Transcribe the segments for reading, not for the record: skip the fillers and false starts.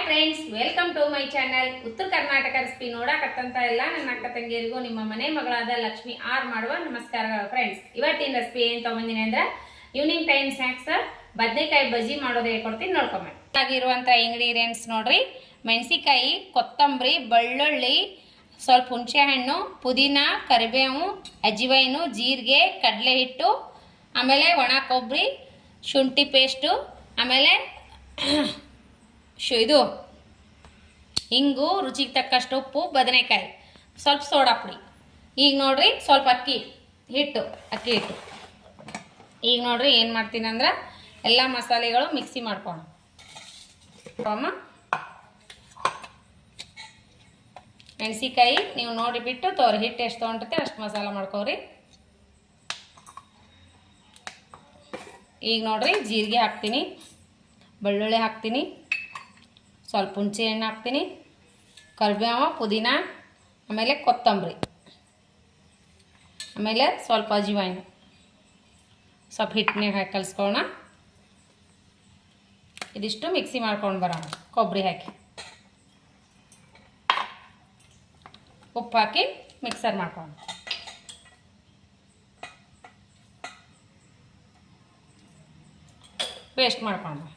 Friends, welcome to my channel. Uttara Karnataka recipe ನೋಡಕತ್ತಂತ ಎಲ್ಲ ನನ್ನ ಅಕ್ಕ ತಂಗಿಯರಿಗೂ ನಿಮ್ಮ ಮನೆ ಮಗಳಾದ ಲಕ್ಷ್ಮಿ ಆರ್ ಮಾಡುವ ನಮಸ್ಕಾರಗಳು. ಫ್ರೆಂಡ್ಸ್, ಇವತ್ತಿನ ರೆಸಿಪಿ ಏನು ತಗೊಂಡಿನಿ ಅಂದ್ರೆ ಈವ್ನಿಂಗ್ ಟೈಮ್ ಸ್ನ್ಯಾಕ್ಸ್ ಬದನೆಕಾಯಿ ಬಜ್ಜಿ ಮಾಡೋದು ಹೇಳ್ಕೊಡ್ತೀನಿ, ನೋಡ್ಕೊಂಬ. ಆಗಿರುವಂಥ ಇಂಗ್ರೀಡಿಯೆಂಟ್ಸ್ ನೋಡ್ರಿ: ಮೆಣಸಿಕಾಯಿ, ಕೊತ್ತಂಬರಿ, ಬೆಳ್ಳುಳ್ಳಿ, ಸ್ವಲ್ಪ ಹುಣಸೆ ಹಣ್ಣು, ಪುದೀನ, ಕರಿಬೇವು, ಅಜ್ವೈನು, ಜೀರಿಗೆ, ಕಡಲೆ ಹಿಟ್ಟು, ಆಮೇಲೆ ಒಣ ಕೊಬ್ಬರಿ, ಶುಂಠಿ ಪೇಸ್ಟು, ಆಮೇಲೆ ಇದು ಹಿಂಗು, ರುಚಿಗೆ ತಕ್ಕಷ್ಟು ಉಪ್ಪು, ಬದನೆಕಾಯಿ, ಸ್ವಲ್ಪ ಸೋಡಾ ಪುಡಿ. ಈಗ ನೋಡ್ರಿ ಸ್ವಲ್ಪ ಅಕ್ಕಿ ಹಿಟ್ಟು. ಈಗ ನೋಡ್ರಿ ಏನು ಮಾಡ್ತೀನಿ ಅಂದ್ರೆ ಎಲ್ಲ ಮಸಾಲೆಗಳು ಮಿಕ್ಸಿ ಮಾಡ್ಕೊಂಡು ಮೆಣಸಿಕಾಯಿ ನೀವು ನೋಡಿಬಿಟ್ಟು ತೋರಿ ಹಿಟ್ಟು ಎಷ್ಟು ತೊಗೊಂಡಿರ್ತೆ ಅಷ್ಟು ಮಸಾಲ ಮಾಡ್ಕೋರಿ. ಈಗ ನೋಡ್ರಿ ಜೀರಿಗೆ ಹಾಕ್ತೀನಿ, ಬೆಳ್ಳುಳ್ಳಿ ಹಾಕ್ತೀನಿ, ಸ್ವಲ್ಪ ಹುಣಸೆ ಹಣ್ಣು ಹಾಕ್ತೀನಿ, ಕರಿಬೇವು, ಪುದೀನ, ಆಮೇಲೆ ಕೊತ್ತಂಬರಿ, ಆಮೇಲೆ ಸ್ವಲ್ಪ ಅಜ್ವೈನು, ಸ್ವಲ್ಪ ಹಿಟ್ಟನ್ನೇ ಹಾಕಿ ಕಲಿಸ್ಕೊಳ್ಳೋಣ. ಇದಿಷ್ಟು ಮಿಕ್ಸಿ ಮಾಡ್ಕೊಂಡು ಬರೋಣ. ಕೊಬ್ಬರಿ ಹಾಕಿ ಉಪ್ಪು ಹಾಕಿ ಮಿಕ್ಸರ್ ಮಾಡ್ಕೊಂಡು ಪೇಸ್ಟ್ ಮಾಡ್ಕೊಂಡು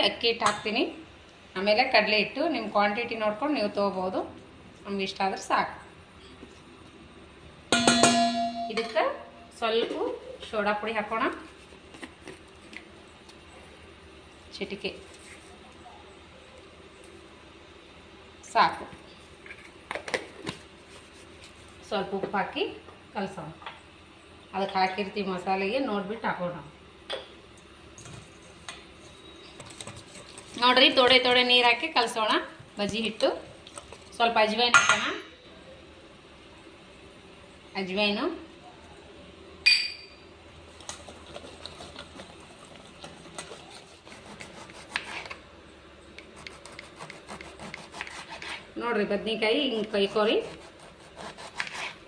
ಅಕ್ಕಿ ಹಿಟ್ಟು ಹಾಕ್ತೀನಿ, ಆಮೇಲೆ ಕಡಲೆ ಹಿಟ್ಟು. ನಿಮ್ಮ ಕ್ವಾಂಟಿಟಿ ನೋಡ್ಕೊಂಡು ನೀವು ತೊಗೋಬೋದು, ನಮ್ಗೆ ಇಷ್ಟ ಆದ್ರೆ ಸಾಕು. ಇದಕ್ಕೆ ಸ್ವಲ್ಪ ಸೋಡಾ ಪುಡಿ ಹಾಕೋಣ, ಚಿಟಿಕೆ ಸಾಕು. ಸ್ವಲ್ಪ ಉಪ್ಪು ಹಾಕಿ ಕಲಸೋಣ. ಅದಕ್ಕೆ ಹಾಕಿರ್ತೀವಿ ಮಸಾಲೆಗೆ, ನೋಡ್ಬಿಟ್ಟು ಹಾಕೋಣ. ನೋಡ್ರಿ ತೊಡೆ ನೀರು ಹಾಕಿ ಕಲಸೋಣ ಬಜ್ಜಿ ಹಿಟ್ಟು. ಸ್ವಲ್ಪ ಅಜ್ವೈನು ಹಾಕೋಣ, ಅಜ್ವೈನು, ನೋಡ್ರಿ ಬದನೆಕಾಯಿ ಹಿಂಗೆ ಕೈಕೋರಿ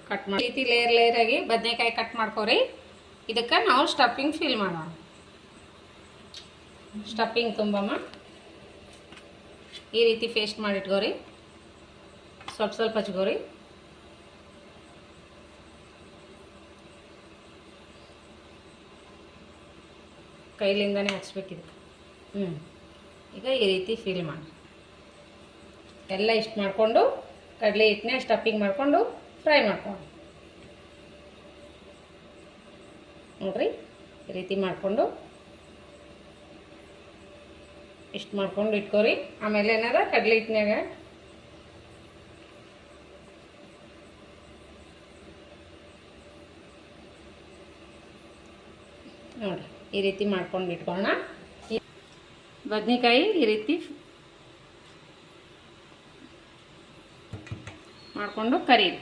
ಕಟ್ ಮಾಡಿ ರೀತಿ ಲೇಯರ್ ಆಗಿ ಬದನೆಕಾಯಿ ಕಟ್ ಮಾಡ್ಕೋರಿ. ಇದಕ್ಕೆ ನಾವು ಸ್ಟಫಿಂಗ್ ಫಿಲ್ ಮಾಡೋಣ. ಸ್ಟಫಿಂಗ್ ತುಂಬಮ್ಮ ಈ ರೀತಿ ಪೇಸ್ಟ್ ಮಾಡಿಟ್ಕೋರಿ. ಸ್ವಲ್ಪ ಹಚ್ಕೋರಿ. ಕೈಲಿಂದನೇ ಹಚ್ಬೇಕಿದೆ. ಈಗ ಈ ರೀತಿ ಫಿಲ್ ಮಾಡಿ ಎಲ್ಲ ಇಷ್ಟು ಮಾಡಿಕೊಂಡು ಕಡಲೆ ಹಿಟ್ಟನ್ನೇ ಸ್ಟಫಿಂಗ್ ಮಾಡಿಕೊಂಡು ಫ್ರೈ ಮಾಡ್ಕೊಂಡು ನೋಡ್ರಿ ಈ ರೀತಿ ಮಾಡಿಕೊಂಡು ಇಷ್ಟು ಮಾಡ್ಕೊಂಡು ಇಟ್ಕೋರಿ. ಆಮೇಲೆ ಏನಾರ ಕಡಲೆ ಹಿಟ್ಟಿನಾಗ ನೋಡಿರಿ ಈ ರೀತಿ ಮಾಡ್ಕೊಂಡು ಇಟ್ಕೊಳ್ಳೋಣ. ಬದನೆಕಾಯಿ ಈ ರೀತಿ ಮಾಡಿಕೊಂಡು ಕರೀರಿ.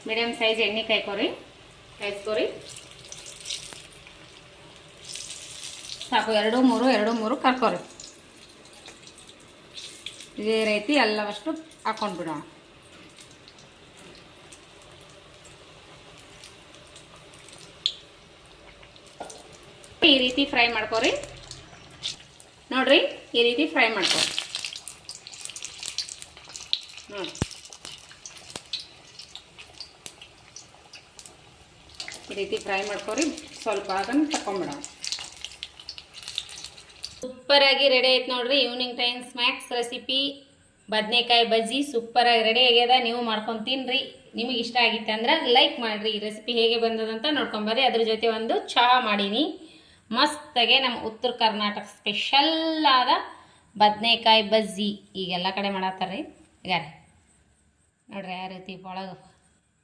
ಮೀಡಿಯಮ್ ಸೈಜ್ ಎಣ್ಣೆ ಕಾಯಿಸ್ಕೋರಿ. ಸಾಕು, ಎರಡು ಮೂರು ಕರ್ಕೋರಿ. ಇದೇ ರೀತಿ ಎಲ್ಲವಷ್ಟು ಹಾಕೊಂಡು ಬಿಡೋಣ. ಈ ರೀತಿ ಫ್ರೈ ಮಾಡ್ಕೋರಿ. ನೋಡ್ರಿ ಈ ರೀತಿ ಫ್ರೈ ಮಾಡ್ಕೋರಿ. ನೋಡಿ ಈ ರೀತಿ ಫ್ರೈ ಮಾಡ್ಕೋರಿ. ಸ್ವಲ್ಪ ಅದನ್ನು ತಕೊಂಡ್ಬಿಡೋಣ. ಸೂಪರಾಗಿ ರೆಡಿ ಆಯ್ತು ನೋಡ್ರಿ. ಈವ್ನಿಂಗ್ ಟೈಮ್ ಸ್ನ್ಯಾಕ್ಸ್ ರೆಸಿಪಿ ಬದನೆಕಾಯಿ ಬಜ್ಜಿ ಸೂಪರಾಗಿ ರೆಡಿ ಆಗ್ಯದ. ನೀವು ಮಾಡ್ಕೊಂಡು ತಿನ್ನಿರಿ. ನಿಮಗೆ ಇಷ್ಟ ಆಗಿತ್ತು ಅಂದ್ರೆ ಲೈಕ್ ಮಾಡಿರಿ. ಈ ರೆಸಿಪಿ ಹೇಗೆ ಬಂದದಂತ ನೋಡ್ಕೊಂಬರ್ರಿ. ಅದ್ರ ಜೊತೆ ಒಂದು ಚಹಾ ಮಾಡೀನಿ. ಮಸ್ತಾಗೆ ನಮ್ಮ ಉತ್ತರ ಕರ್ನಾಟಕ ಸ್ಪೆಷಲ್ ಆದ ಬದನೆಕಾಯಿ ಬಜ್ಜಿ ಈಗೆಲ್ಲ ಕಡೆ ಮಾಡತ್ತಾರ್ರಿ. ಈಗ ನೋಡ್ರಿ ಯಾವ ರೀತಿ ಒಳಗೆ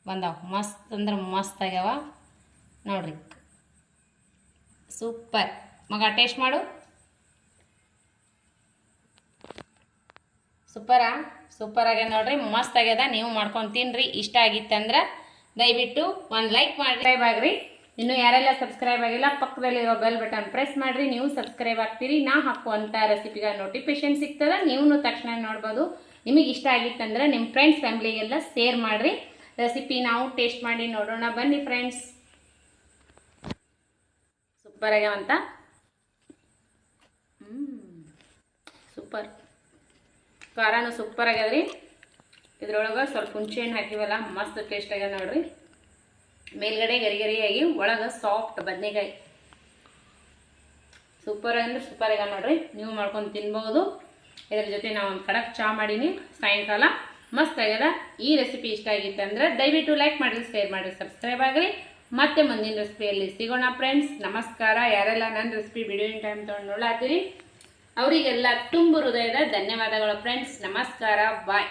ಬಂದಾವ. ಮಸ್ತ್ ಅಂದ್ರೆ ಮಸ್ತ್ ಆಗ್ಯಾವ ನೋಡ್ರಿ. ಸೂಪರ್. ಮಗ ಟೇಸ್ಟ್ ಮಾಡು. ಸೂಪರ್ ಆಗ್ಯದ ನೋಡ್ರಿ, ಮಸ್ತ್ ಆಗ್ಯದ. ನೀವು ಮಾಡ್ಕೊಂಡು ತಿನ್ನಿರಿ. ಇಷ್ಟ ಆಗಿತ್ತಂದ್ರೆ ದಯವಿಟ್ಟು ಒಂದು ಲೈಕ್ ಮಾಡಿ. ಆಗ್ರಿ ಇನ್ನು ಯಾರೆಲ್ಲ ಸಬ್ಸ್ಕ್ರೈಬ್ ಆಗಿಲ್ಲ ಪಕ್ಕದಲ್ಲಿರೋ ಬೆಲ್ ಬಟನ್ ಪ್ರೆಸ್ ಮಾಡಿರಿ, ನೀವು ಸಬ್ಸ್ಕ್ರೈಬ್ ಆಗ್ತೀರಿ. ನಾ ಹಾಕುವಂಥ ರೆಸಿಪಿಗೆ ನೋಟಿಫಿಕೇಶನ್ ಸಿಗ್ತದೆ, ನೀವು ತಕ್ಷಣ ನೋಡ್ಬೋದು. ನಿಮಗೆ ಇಷ್ಟ ಆಗಿತ್ತಂದ್ರೆ ನಿಮ್ಮ ಫ್ರೆಂಡ್ಸ್ ಫ್ಯಾಮಿಲಿಗೆಲ್ಲ ಶೇರ್ ಮಾಡಿರಿ. ರೆಸಿಪಿ ನಾವು ಟೇಸ್ಟ್ ಮಾಡಿ ನೋಡೋಣ ಬನ್ನಿ ಫ್ರೆಂಡ್ಸ್. ಸೂಪರ್ ಆಗ್ಯಾವಂತ. ಸೂಪರ್ ಖಾರನೂ ಸೂಪರ್ ಆಗ್ಯದ್ರಿ. ಇದ್ರೊಳಗೆ ಸ್ವಲ್ಪ ಹುಣಸೆಹಣ್ಣು ಹಾಕಿವಲ್ಲ, ಮಸ್ತ್ ಟೇಸ್ಟ್ ಆಗ್ಯದ ನೋಡ್ರಿ. ಮೇಲ್ಗಡೆ ಗರಿಗರಿಯಾಗಿ ಒಳಗೆ ಸಾಫ್ಟ್ ಬದನೆಕಾಯಿ ಸೂಪರ್ ಅಂದ್ರೆ ಸೂಪರ್ ಆಗ್ಯಾವ ನೋಡ್ರಿ. ನೀವು ಮಾಡ್ಕೊಂಡು ತಿನ್ಬಹುದು. ಇದರ ಜೊತೆ ನಾವು ಒಂದು ಕಡಕ್ ಚಾ ಮಾಡೀನಿ ಸಾಯಂಕಾಲ, ಮಸ್ತ್ ಆಗ್ಯದ. ಈ ರೆಸಿಪಿ ಇಷ್ಟ ಆಗಿತ್ತು ಅಂದ್ರೆ ದಯವಿಟ್ಟು ಲೈಕ್ ಮಾಡಿರಿ, ಶೇರ್ ಮಾಡಿರಿ, ಸಬ್ಸ್ಕ್ರೈಬ್ ಆಗಿರಿ. ಮತ್ತೆ ಮುಂದಿನ ರೆಸಿಪಿಯಲ್ಲಿ ಸಿಗೋಣ ಫ್ರೆಂಡ್ಸ್. ನಮಸ್ಕಾರ. ಯಾರೆಲ್ಲ ನನ್ನ ರೆಸಿಪಿ ವಿಡಿಯೋ ಟೈಮ್ ತೊಗೊಂಡು ನೋಡ್ಲಾತೀರಿ ಅವರಿಗೆಲ್ಲ ತುಂಬ ಹೃದಯದ ಧನ್ಯವಾದಗಳು ಫ್ರೆಂಡ್ಸ್. ನಮಸ್ಕಾರ, ಬಾಯ್.